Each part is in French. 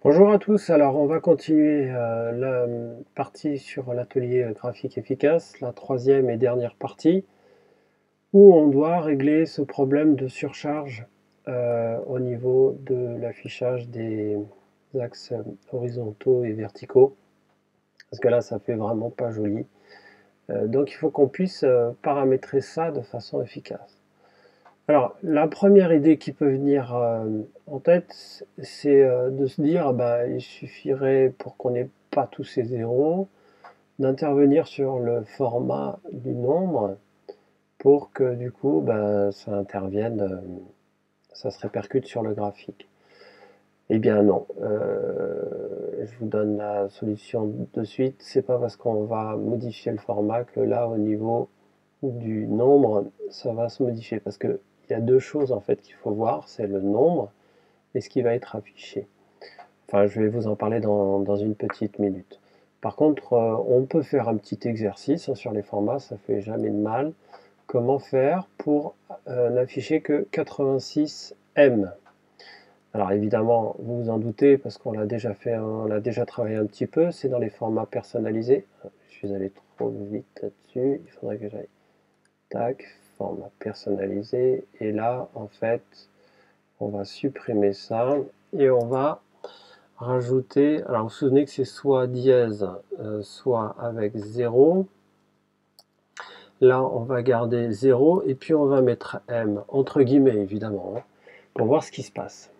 Bonjour à tous, alors on va continuer la partie sur l'atelier graphique efficace, la troisième et dernière partie, où on doit régler ce problème de surcharge au niveau de l'affichage des axes horizontaux et verticaux, parce que là ça fait vraiment pas joli. Donc il faut qu'on puisse paramétrer ça de façon efficace. Alors, la première idée qui peut venir en tête, c'est de se dire, bah, il suffirait, pour qu'on n'ait pas tous ces zéros, d'intervenir sur le format du nombre pour que du coup, bah, ça intervienne, ça se répercute sur le graphique. Eh bien non, je vous donne la solution de suite. C'est pas parce qu'on va modifier le format que là, au niveau du nombre, ça va se modifier, parce que il y a deux choses en fait qu'il faut voir, c'est le nombre et ce qui va être affiché. Enfin, je vais vous en parler dans une petite minute. Par contre, on peut faire un petit exercice sur les formats, ça fait jamais de mal. Comment faire pour n'afficher que 86M? Alors évidemment, vous vous en doutez, parce qu'on l'a déjà fait, on l'a déjà travaillé un petit peu, c'est dans les formats personnalisés. Je suis allé trop vite là-dessus, il faudrait que j'aille. Tac, format personnalisé. Et là, en fait, on va supprimer ça et on va rajouter. Alors, vous vous souvenez que c'est soit dièse, soit avec 0. Là, on va garder 0 et puis on va mettre M, entre guillemets évidemment, hein, pour voir ce qui se passe.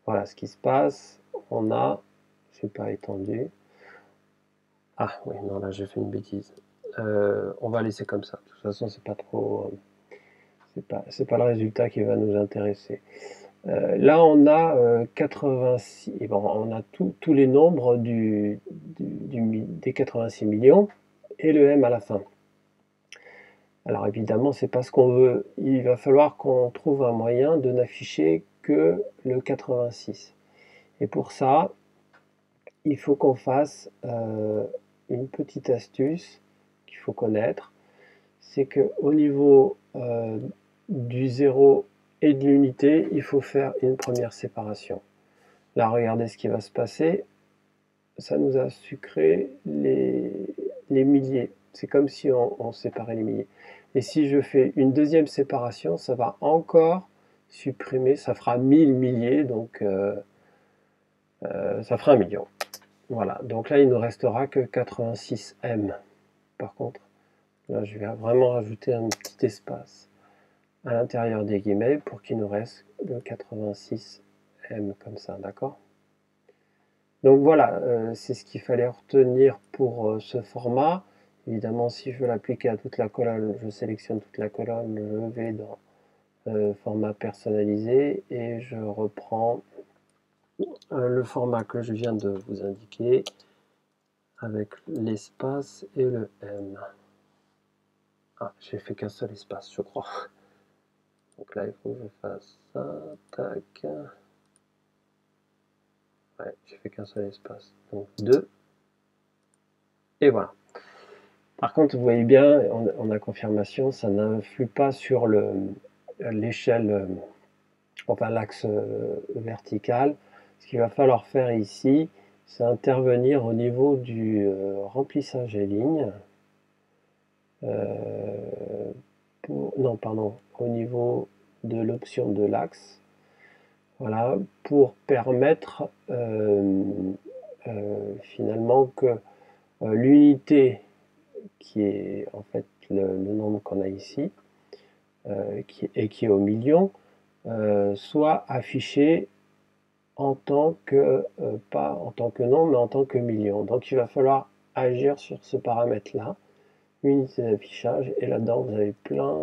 Voilà ce qui se passe. On a, je n'ai pas étendu. Ah oui, non, là j'ai fait une bêtise. On va laisser comme ça. De toute façon, c'est pas trop. C'est pas le résultat qui va nous intéresser. Là, on a 86, et bon, on a tous les nombres des 86 millions et le M à la fin. Alors évidemment, c'est pas ce qu'on veut. Il va falloir qu'on trouve un moyen de n'afficher que le 86. Et pour ça, il faut qu'on fasse une petite astuce qu'il faut connaître. C'est qu'au niveau du 0 et de l'unité, il faut faire une première séparation. Là, regardez ce qui va se passer. Ça nous a sucré les milliers. C'est comme si on séparait les milliers. Et si je fais une deuxième séparation, ça va encore supprimer, ça fera 1000 milliers, donc ça fera 1 million. Voilà, donc là, il ne nous restera que 86M. Par contre, là, je vais vraiment rajouter un petit espace à l'intérieur des guillemets pour qu'il nous reste le 86M comme ça, d'accord? Donc voilà, c'est ce qu'il fallait retenir pour ce format. Évidemment, si je veux l'appliquer à toute la colonne, je sélectionne toute la colonne, je vais dans format personnalisé et je reprends le format que je viens de vous indiquer avec l'espace et le M. Ah, j'ai fait qu'un seul espace, je crois. Donc là, il faut que je fasse ça, tac. Ouais, j'ai fait qu'un seul espace. Donc 2. Et voilà. Par contre, vous voyez bien, on a confirmation, ça n'influe pas sur l'échelle, enfin l'axe vertical. Ce qu'il va falloir faire ici, c'est intervenir au niveau du remplissage des lignes. Non, pardon, au niveau de l'option de l'axe. Voilà, pour permettre finalement que l'unité qui est en fait le nombre qu'on a ici qui est au million soit affiché en tant que pas en tant que nombre mais en tant que million. Donc il va falloir agir sur ce paramètre là, unité d'affichage, et là-dedans vous avez plein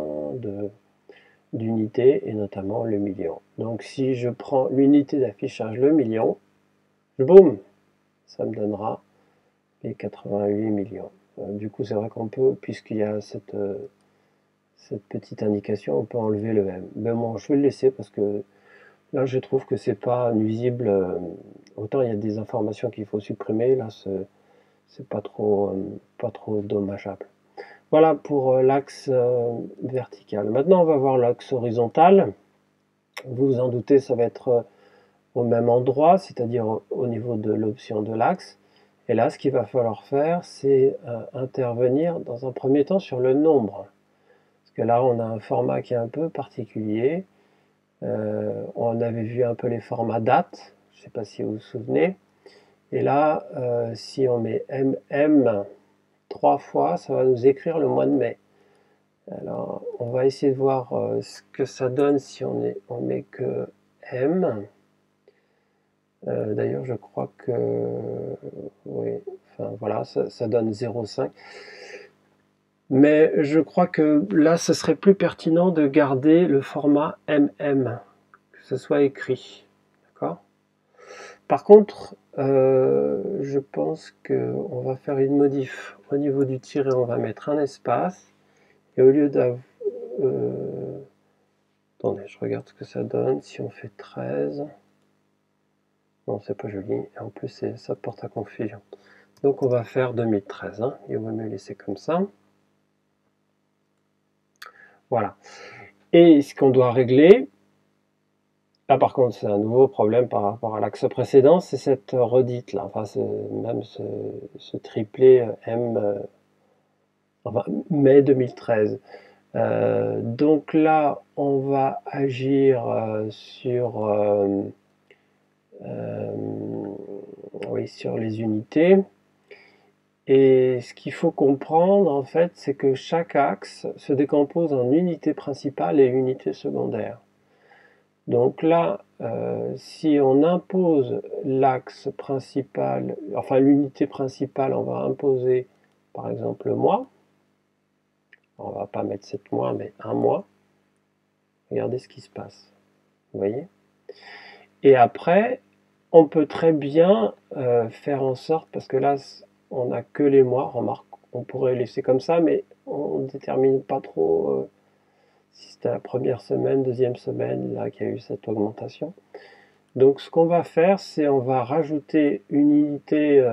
d'unités et notamment le million. Donc si je prends l'unité d'affichage le million, boum, ça me donnera les 88 millions. Du coup, c'est vrai qu'on peut, puisqu'il y a cette petite indication, on peut enlever le M. Mais bon, je vais le laisser parce que là, je trouve que c'est pas nuisible. Autant il y a des informations qu'il faut supprimer, là, c'est pas trop dommageable. Voilà pour l'axe vertical. Maintenant, on va voir l'axe horizontal. Vous vous en doutez, ça va être au même endroit, c'est-à-dire au niveau de l'option de l'axe. Et là, ce qu'il va falloir faire, c'est intervenir dans un premier temps sur le nombre. Parce que là, on a un format qui est un peu particulier. On avait vu un peu les formats dates, je ne sais pas si vous vous souvenez. Et là, si on met MM 3 fois, ça va nous écrire le mois de mai. Alors, on va essayer de voir ce que ça donne si on met que M. D'ailleurs, je crois que oui, enfin voilà, ça donne 0,5. Mais je crois que là, ce serait plus pertinent de garder le format MM, que ce soit écrit. D'accord ? Par contre, je pense qu'on va faire une modif au niveau du tiret, on va mettre un espace. Et au lieu d'avoir... attendez, je regarde ce que ça donne. Si on fait 13... Non, c'est pas joli. Et en plus, ça porte à confusion. Donc, on va faire 2013. Hein. Il vaut mieux laisser comme ça. Voilà. Et ce qu'on doit régler, là par contre, c'est un nouveau problème par rapport à l'axe précédent, c'est cette redite là. Enfin, même ce triplé enfin, mai 2013. Donc là, on va agir oui, sur les unités. Et ce qu'il faut comprendre, en fait, c'est que chaque axe se décompose en unités principales et unités secondaires. Donc là, si on impose l'axe principal, enfin l'unité principale, on va imposer par exemple le mois. On va pas mettre 7 mois, mais un mois. Regardez ce qui se passe. Vous voyez ? Et après, on peut très bien faire en sorte, parce que là, on n'a que les mois, remarque, on pourrait laisser comme ça, mais on ne détermine pas trop si c'était la première semaine, deuxième semaine, là, qu'il y a eu cette augmentation. Donc ce qu'on va faire, c'est on va rajouter une unité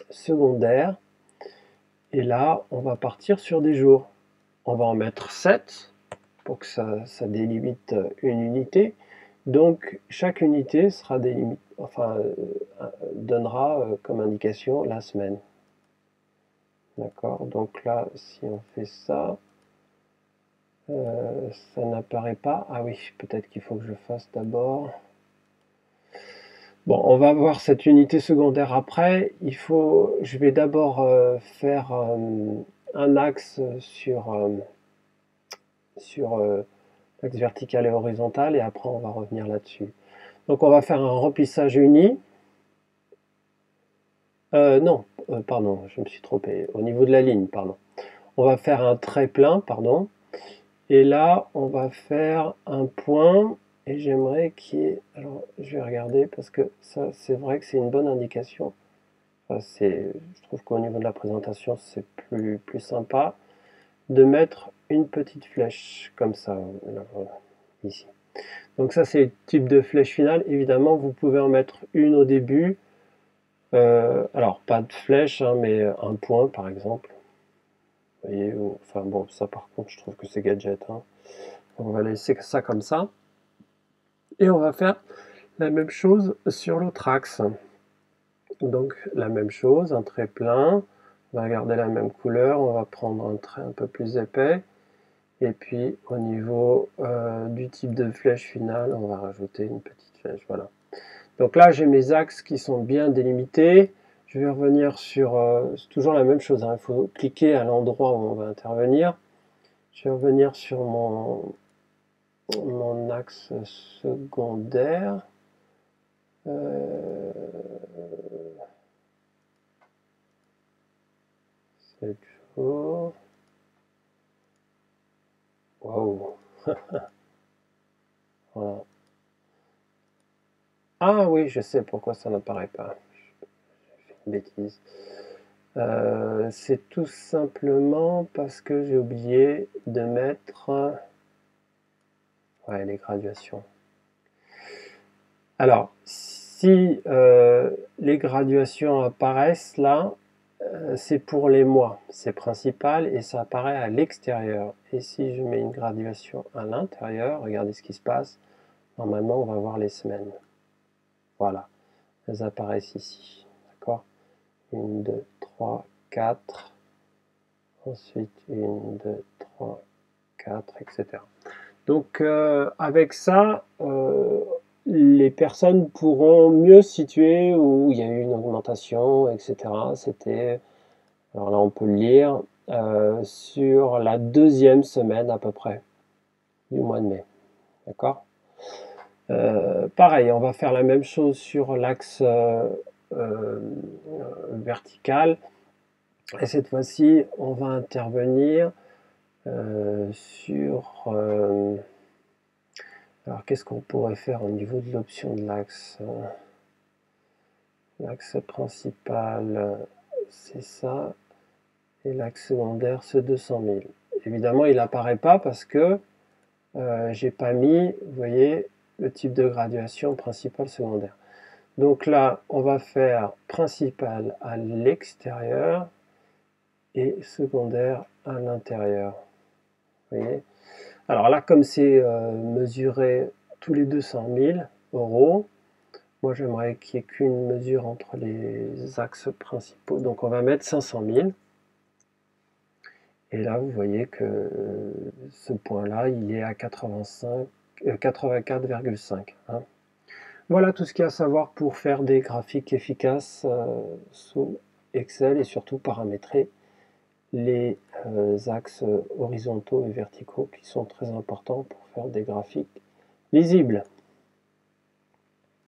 secondaire, et là, on va partir sur des jours. On va en mettre 7 pour que ça délimite une unité. Donc chaque unité sera donnera comme indication la semaine. D'accord. Donc là, si on fait ça, ça n'apparaît pas. Ah oui, peut-être qu'il faut que je fasse d'abord. Bon, on va voir cette unité secondaire après. Je vais d'abord faire un axe sur l'axe vertical et horizontal, et après on va revenir là-dessus. Donc on va faire un remplissage uni. Non, pardon, je me suis trompé. Au niveau de la ligne, pardon. On va faire un trait plein, pardon. Et là, on va faire un point. Et j'aimerais qu'il y ait... Alors, je vais regarder parce que ça, c'est vrai que c'est une bonne indication. Enfin, je trouve qu'au niveau de la présentation, c'est plus sympa de mettre une petite flèche comme ça, là, voilà, ici. Donc ça, c'est le type de flèche finale. Évidemment, vous pouvez en mettre une au début. Alors, pas de flèche, hein, mais un point, par exemple. Vous voyez, enfin bon, ça par contre, je trouve que c'est gadget. Hein. On va laisser ça comme ça. Et on va faire la même chose sur l'autre axe. Donc, la même chose, un trait plein. On va garder la même couleur. On va prendre un trait un peu plus épais. Et puis, au niveau du type de flèche finale, on va rajouter une petite flèche. Voilà. Donc là, j'ai mes axes qui sont bien délimités. Je vais revenir sur... c'est toujours la même chose, hein. Il faut cliquer à l'endroit où on va intervenir. Je vais revenir sur mon axe secondaire. 7 jours. Waouh. Voilà. Ah oui, je sais pourquoi ça n'apparaît pas. J'ai fait une bêtise. C'est tout simplement parce que j'ai oublié de mettre les graduations. Alors, si les graduations apparaissent là, c'est pour les mois, c'est principal et ça apparaît à l'extérieur. Et si je mets une graduation à l'intérieur, regardez ce qui se passe. Normalement, on va voir les semaines. Voilà, elles apparaissent ici. D'accord? 1, 2, 3, 4. Ensuite, 1, 2, 3, 4, etc. Donc, avec ça, les personnes pourront mieux situer où il y a eu une augmentation, etc. C'était, alors là, on peut le lire, sur la 2e semaine à peu près du mois de mai. D'accord? Pareil, on va faire la même chose sur l'axe vertical. Et cette fois-ci, on va intervenir sur... alors, qu'est-ce qu'on pourrait faire au niveau de l'option de l'axe? L'axe principal, c'est ça. Et l'axe secondaire, c'est 200 000. Évidemment, il n'apparaît pas parce que j'ai pas mis, vous voyez, le type de graduation principal, secondaire. Donc là, on va faire principal à l'extérieur et secondaire à l'intérieur. Vous voyez? Alors là, comme c'est mesuré tous les 200 000 euros, moi j'aimerais qu'il n'y ait qu'une mesure entre les axes principaux. Donc on va mettre 500 000. Et là, vous voyez que ce point-là, il est à 84,5. Hein. Voilà tout ce qu'il y a à savoir pour faire des graphiques efficaces sous Excel et surtout paramétrer les axes horizontaux et verticaux qui sont très importants pour faire des graphiques lisibles.